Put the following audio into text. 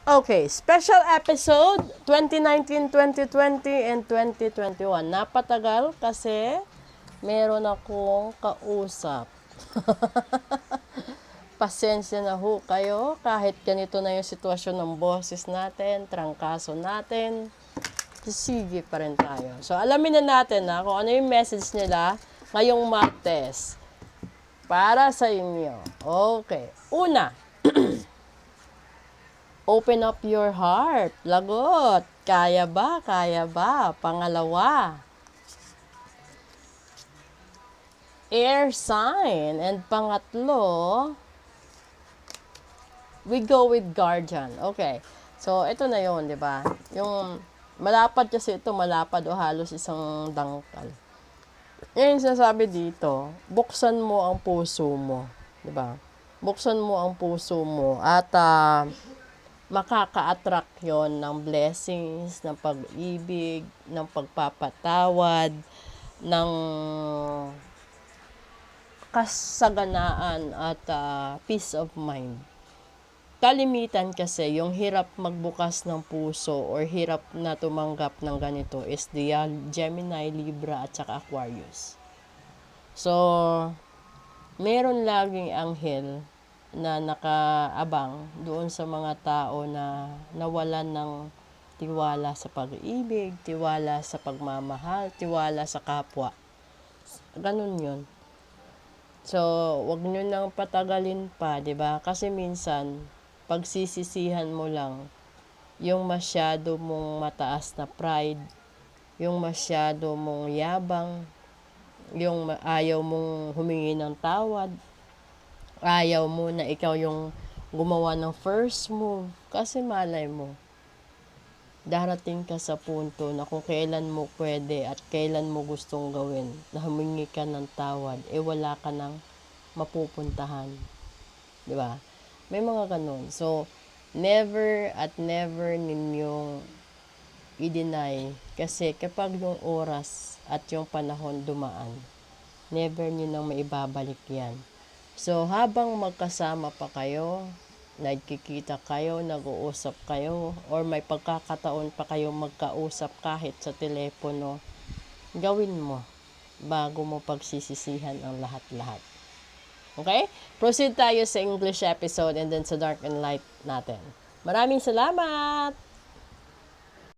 Okay, special episode 2019, 2020, and 2021. Napatagal kasi meron akong kausap. Pasensya na ho kayo kahit ganito na yung sitwasyon ng boses natin, trangkaso natin. Sige pa rin tayo. So, alamin na natin kung ano yung message nila ngayong Martes para sa inyo. Okay. Una, open up your heart. Lagot. Kaya ba? Kaya ba? Pangalawa, air sign. And pangatlo, we go with guardian. Okay. So, ito na yon, di ba? Yung malapad kasi ito, malapad o halos isang dangkal. Yung sinasabi dito, buksan mo ang puso mo. Di ba? Buksan mo ang puso mo at makaka-attract yon ng blessings, ng pag-ibig, ng pagpapatawad, ng kasaganaan at peace of mind. Kalimitan kasi yung hirap magbukas ng puso or hirap na tumanggap ng ganito is the Gemini, Libra at saka Aquarius. So, meron laging anghel na nakaabang doon sa mga tao na nawalan ng tiwala sa pag-ibig, tiwala sa pagmamahal, tiwala sa kapwa. Ganun yun. So, wag nyo nang patagalin pa, 'di ba? Kasi minsan, pagsisisihan mo lang yung masyado mong mataas na pride, yung masyado mong yabang, yung ayaw mong humingi ng tawad, ayaw mo na ikaw yung gumawa ng first move. Kasi malay mo, darating ka sa punto na kung kailan mo pwede at kailan mo gustong gawin na humingi ka ng tawad, wala ka nang mapupuntahan. Di ba? May mga ganun. So, never at never ninyong i-deny. Kasi kapag yung oras at yung panahon dumaan, never nyo nang maibabalik yan. So, habang magkasama pa kayo, nagkikita kayo, nag-uusap kayo, or may pagkakataon pa kayo magkausap kahit sa telepono, gawin mo bago mo pagsisisihan ang lahat-lahat. Okay? Proceed tayo sa English episode and then sa Dark and Light natin. Maraming salamat!